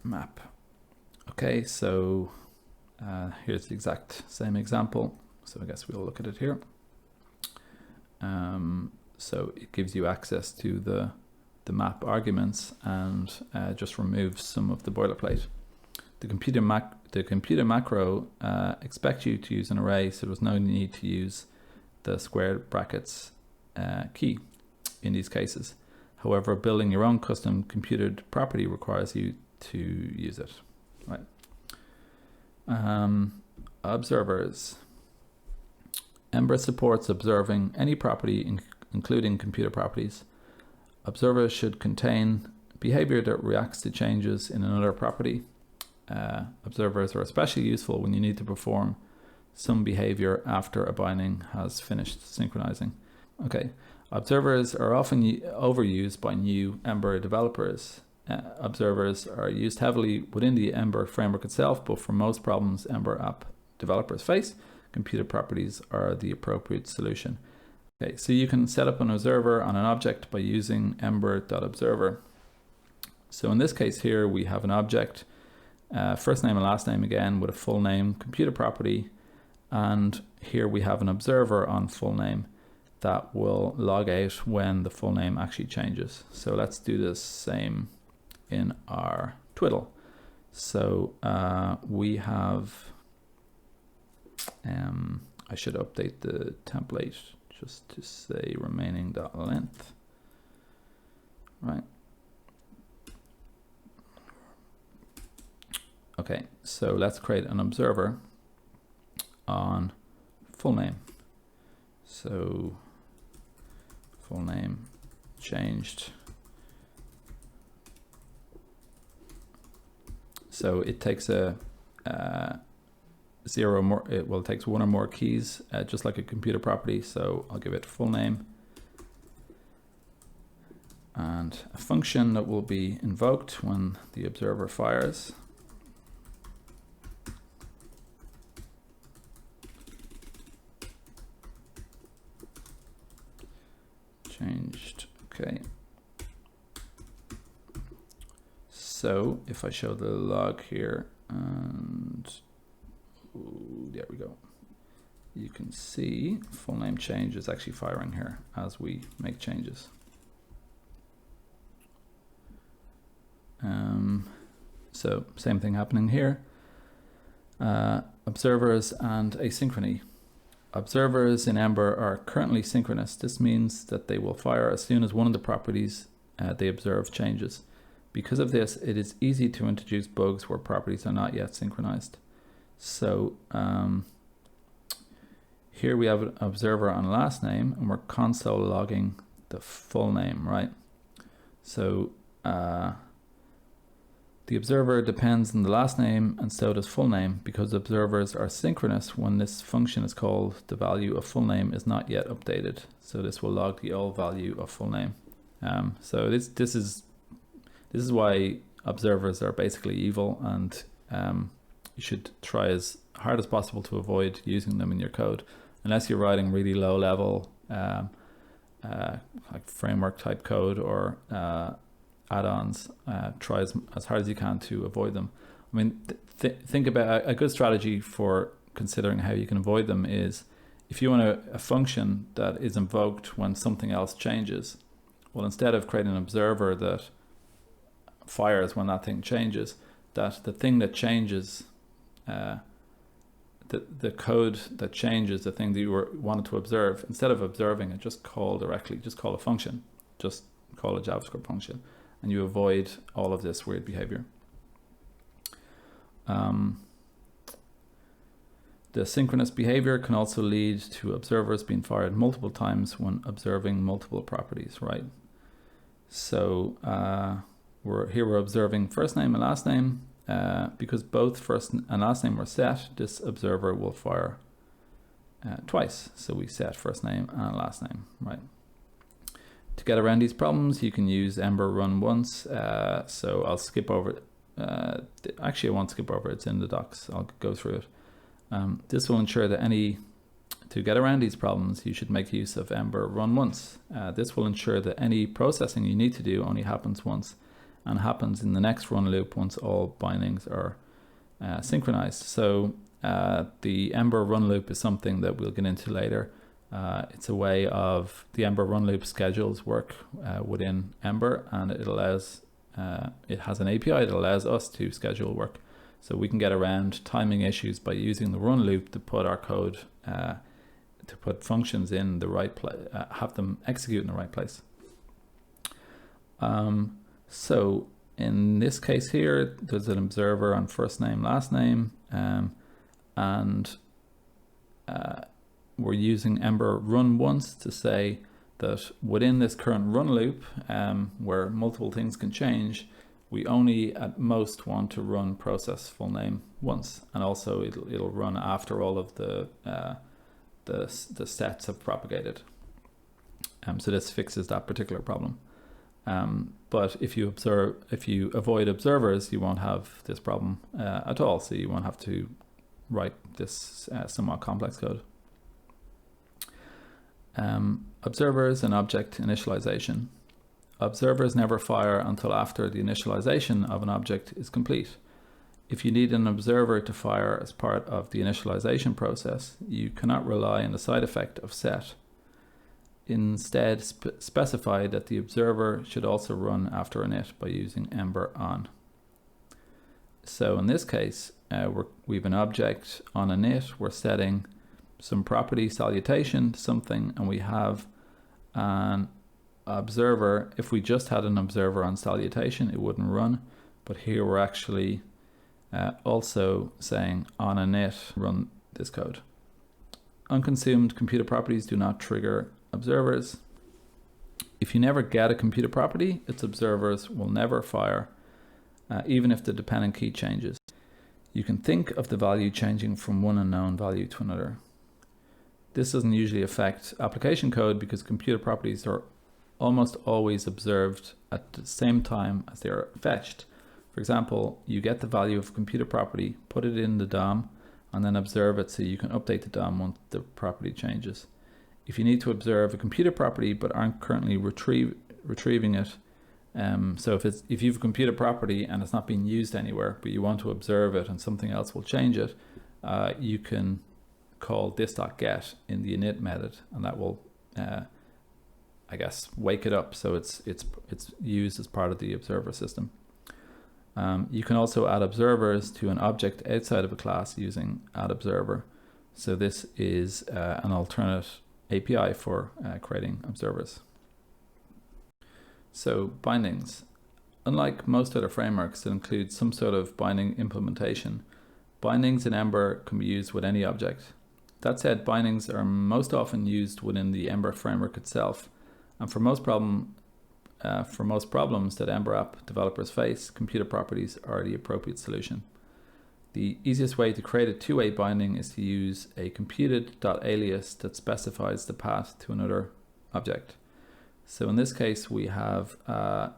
Map. Okay, so here's the exact same example. So I guess we'll look at it here. So it gives you access to the map arguments, and just removes some of the boilerplate. The computer macro expects you to use an array, so there's no need to use the square brackets key in these cases. However, building your own custom computed property requires you to use it. Right. Observers. Ember supports observing any property, including computer properties. Observers should contain behavior that reacts to changes in another property. Observers are especially useful when you need to perform some behavior after a binding has finished synchronizing. Okay, observers are often overused by new Ember developers. Observers are used heavily within the Ember framework itself, but for most problems Ember app developers face, computer properties are the appropriate solution. Okay, so you can set up an observer on an object by using ember.observer. So in this case here, we have an object, first name and last name again with a full name computer property. And here we have an observer on full name that will log out when the full name actually changes. So let's do the same in our twiddle. So we have, I should update the template just to say remaining.length, right? Okay, so let's create an observer on full name. So full name changed. So it takes a zero more, it takes one or more keys, just like a computer property. So I'll give it full name and a function that will be invoked when the observer fires. Changed, okay. So if I show the log here, and there we go, you can see full name change is actually firing here as we make changes. So same thing happening here. Observers and asynchrony. Observers in Ember are currently synchronous. This means that they will fire as soon as one of the properties they observe changes. Because of this, it is easy to introduce bugs where properties are not yet synchronized. So here we have an observer on last name, and we're console logging the full name, right? So the observer depends on the last name, and so does full name. Because observers are synchronous, when this function is called, the value of full name is not yet updated. So this will log the old value of full name. So this is why observers are basically evil, and you should try as hard as possible to avoid using them in your code, unless you're writing really low level like framework type code or add-ons. Try as hard as you can to avoid them. I mean, think about a good strategy for considering how you can avoid them is if you want a function that is invoked when something else changes. Well, instead of creating an observer that fires when that thing changes, that the thing that changes, the code that changes the thing that you wanted to observe, instead of observing it, just call directly, just call a function, just call a JavaScript function, and you avoid all of this weird behavior. The synchronous behavior can also lead to observers being fired multiple times when observing multiple properties, right? So we're observing first name and last name. Because both first and last name were set, this observer will fire twice. So we set first name and last name, right? To get around these problems, you can use Ember run once. So I'll skip over it. Actually, I won't skip over it. It's in the docs. I'll go through it. This will ensure that to get around these problems, you should make use of Ember run once. This will ensure that any processing you need to do only happens once, and happens in the next run loop once all bindings are synchronized. So the Ember run loop is something that we'll get into later. It's a way of the Ember run loop schedules work within Ember, and it allows it has an API that allows us to schedule work. So we can get around timing issues by using the run loop to put our code, to put functions in the right place, have them execute in the right place. So in this case here, there's an observer on first name, last name, and we're using Ember run once to say that within this current run loop, where multiple things can change, we only at most want to run process full name once, and also it'll run after all of the sets have propagated. So this fixes that particular problem. But if you avoid observers, you won't have this problem at all. So you won't have to write this somewhat complex code. Observers and object initialization. Observers never fire until after the initialization of an object is complete. If you need an observer to fire as part of the initialization process, you cannot rely on the side effect of set. Instead, specify that the observer should also run after init by using Ember on. So in this case, we have an object on init. We're setting some property salutation to something, and we have an observer. If we just had an observer on salutation, it wouldn't run. But here we're actually also saying on init, run this code. Unconsumed computer properties do not trigger observers. If you never get a computer property, its observers will never fire, even if the dependent key changes. You can think of the value changing from one unknown value to another. This doesn't usually affect application code because computer properties are almost always observed at the same time as they are fetched. For example, you get the value of a computer property, put it in the DOM, and then observe it so you can update the DOM once the property changes. If you need to observe a computer property but aren't currently retrieving it, so if you have a computer property and it's not being used anywhere, but you want to observe it and something else will change it, you can call this.get in the init method, and that will, I guess, wake it up so it's used as part of the observer system. You can also add observers to an object outside of a class using addObserver. So this is an alternate API for creating observers. So bindings. Unlike most other frameworks that include some sort of binding implementation, bindings in Ember can be used with any object. That said, bindings are most often used within the Ember framework itself, and for most problems that Ember app developers face, computer properties are the appropriate solution. The easiest way to create a two-way binding is to use a computed.alias that specifies the path to another object. So in this case, we have an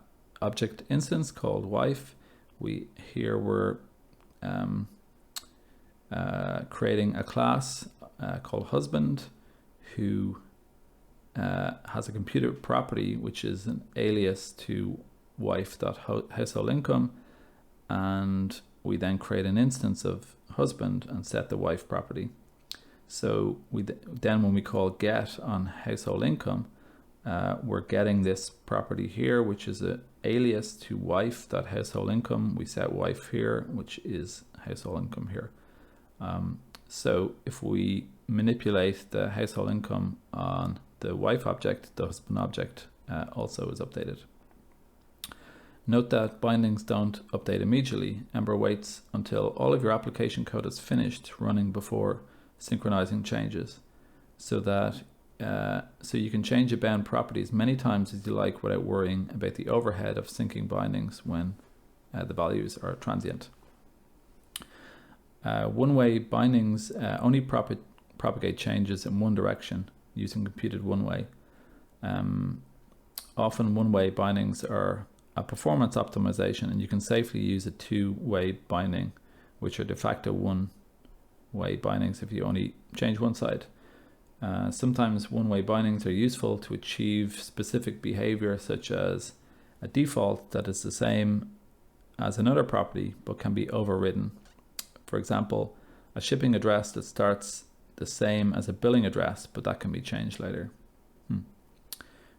object instance called wife. Here we're creating a class called husband who has a computer property which is an alias to wife.household income, and we then create an instance of husband and set the wife property. So then when we call get on household income, we're getting this property here, which is an alias to wife.household income. We set wife here, which is household income here. So if we manipulate the household income on the wife object, the husband object also is updated. Note that bindings don't update immediately. Ember waits until all of your application code is finished running before synchronizing changes, so that so you can change your bound properties many times as you like without worrying about the overhead of syncing bindings when the values are transient. One-way bindings only propagate changes in one direction using computed one-way. Often one-way bindings are a performance optimization, and you can safely use a two-way binding, which are de facto one-way bindings if you only change one side. Sometimes one-way bindings are useful to achieve specific behavior, such as a default that is the same as another property but can be overridden. For example, a shipping address that starts the same as a billing address, but that can be changed later.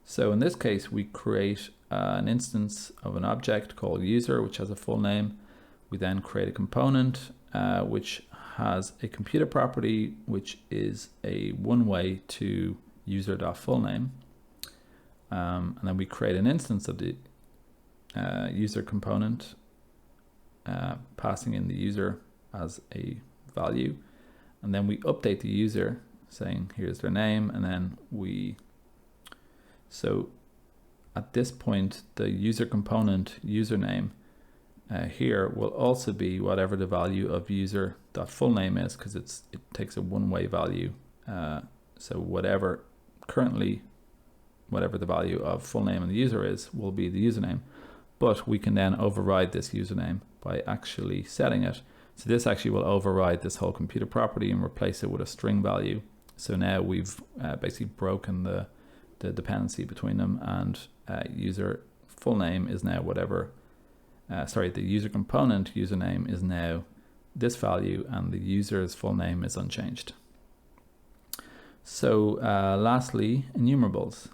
So in this case, we create an instance of an object called user, which has a full name. We then create a component which has a computer property, which is a one-way to user.fullname. And then we create an instance of the user component, passing in the user as a value. And then we update the user saying here's their name, and then so at this point the user component username here will also be whatever the value of user.fullname is, because it takes a one-way value. So whatever the value of full name and the user is will be the username, but we can then override this username by actually setting it. So this actually will override this whole computer property and replace it with a string value. So now we've basically broken the dependency between them, and user full name is now whatever, the user component username is now this value, and the user's full name is unchanged. So lastly, enumerables.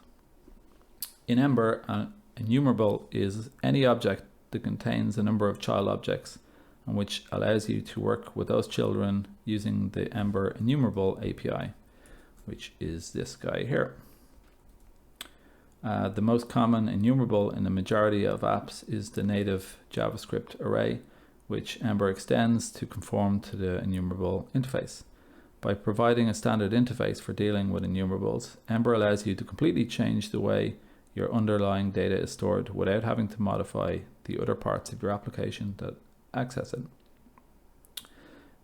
In Ember, an enumerable is any object that contains a number of child objects and which allows you to work with those children using the Ember enumerable API, which is this guy here. The most common enumerable in the majority of apps is the native JavaScript array, which Ember extends to conform to the enumerable interface. By providing a standard interface for dealing with enumerables, Ember allows you to completely change the way your underlying data is stored without having to modify the other parts of your application that access it.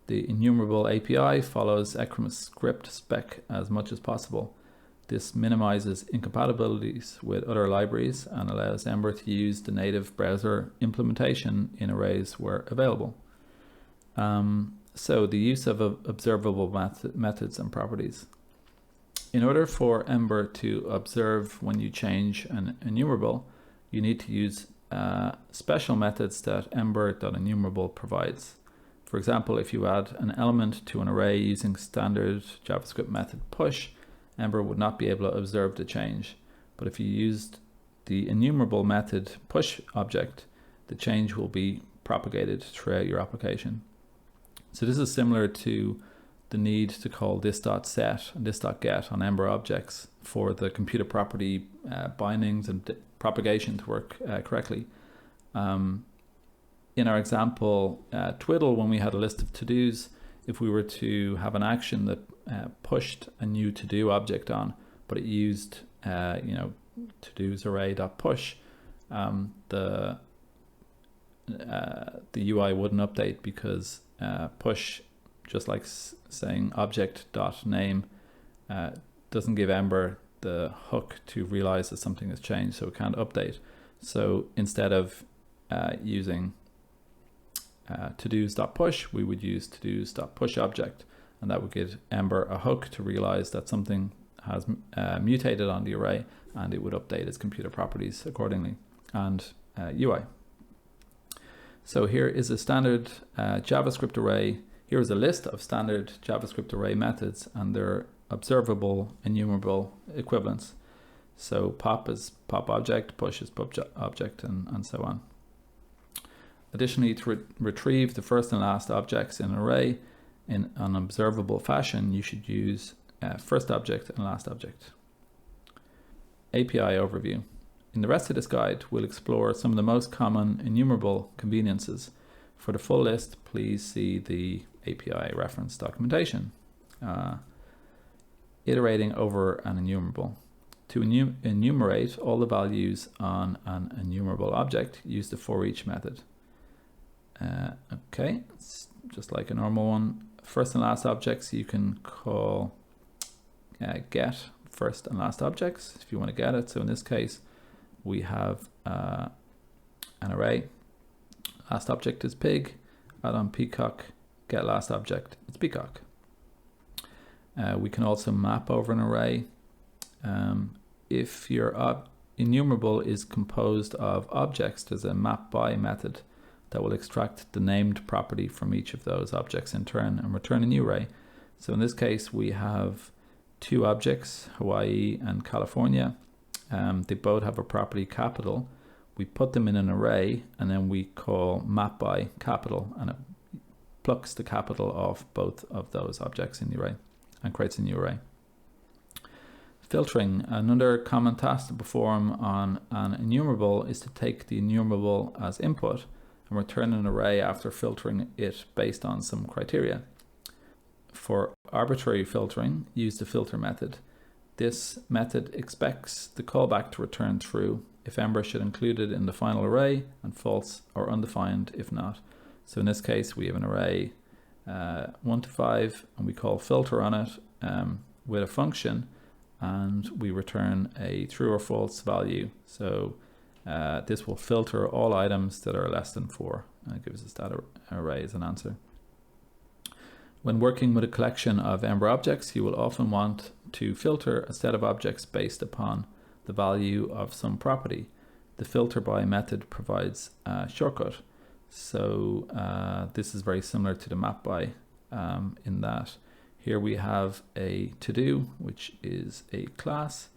The enumerable API follows ECMAScript spec as much as possible. This minimizes incompatibilities with other libraries and allows Ember to use the native browser implementation in arrays where available. So the use of observable methods and properties. In order for Ember to observe when you change an enumerable, you need to use special methods that Ember.enumerable provides. For example, if you add an element to an array using standard JavaScript method push, Ember would not be able to observe the change. But if you used the enumerable method push object, the change will be propagated throughout your application. So this is similar to the need to call this.set and this.get on Ember objects for the computer property bindings and propagation to work correctly. In our example, Twiddle, when we had a list of to-dos, if we were to have an action that pushed a new to-do object on, but it used to-dos array.push, the UI wouldn't update because push, just like saying object.name, doesn't give Ember the hook to realize that something has changed, so it can't update. So instead of using to-dos.push, we would use to-dos.push object, and that would give Ember a hook to realize that something has mutated on the array, and it would update its computer properties accordingly, and UI. So here is a standard JavaScript array. Here is a list of standard JavaScript array methods and their observable enumerable equivalents. So pop is pop object, push is pop object, and so on. Additionally, to retrieve the first and last objects in an array in an observable fashion, you should use first object and last object. API overview. In the rest of this guide, we'll explore some of the most common enumerable conveniences. For the full list, please see the API reference documentation. Iterating over an enumerable. To enumerate all the values on an enumerable object, use the for-each method. Okay, it's just like a normal one. First and last objects you can call get first and last objects if you want to get it. So in this case, we have an array. Last object is pig. Add on peacock. Get last object, it's peacock. We can also map over an array. If your enumerable is composed of objects, there's a map by method that will extract the named property from each of those objects in turn and return a new array. So in this case, we have two objects, Hawaii and California. They both have a property capital. We put them in an array and then we call map by capital, and it plucks the capital off both of those objects in the array and creates a new array. Filtering. Another common task to perform on an enumerable is to take the enumerable as input and return an array after filtering it based on some criteria. For arbitrary filtering, use the filter method. This method expects the callback to return true if Ember should include it in the final array, and false or undefined if not. So in this case, we have an array 1 to 5, and we call filter on it with a function, and we return a true or false value. So this will filter all items that are less than 4, and it gives us that array as an answer. When working with a collection of Ember objects, you will often want to filter a set of objects based upon the value of some property. The filter by method provides a shortcut. So this is very similar to the map by in that here we have a to-do, which is a class.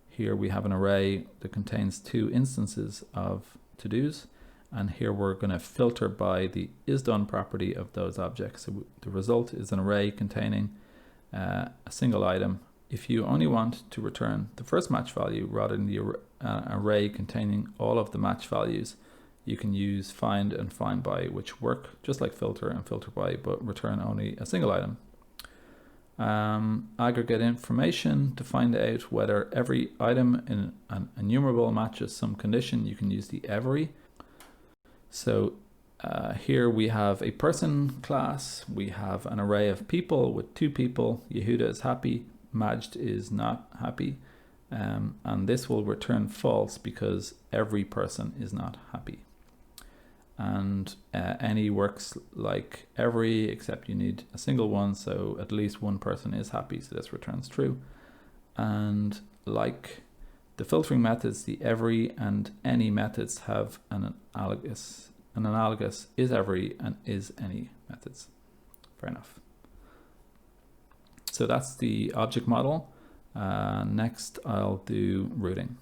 Here we have an array that contains 2 instances of to-dos. And here we're going to filter by the isDone property of those objects. So the result is an array containing a single item. If you only want to return the first match value rather than the array containing all of the match values, you can use find and find by, which work just like filter and filter by, but return only a single item. Aggregate information to find out whether every item in an enumerable matches some condition. You can use the every. So here we have a person class. We have an array of people with 2 people. Yehuda is happy. Majd is not happy. And this will return false because every person is not happy. And any works like every, except you need a single one, so at least one person is happy, so this returns true. And like the filtering methods, the every and any methods have an analogous is every and is any methods. Fair enough. So that's the object model. Next I'll do routing.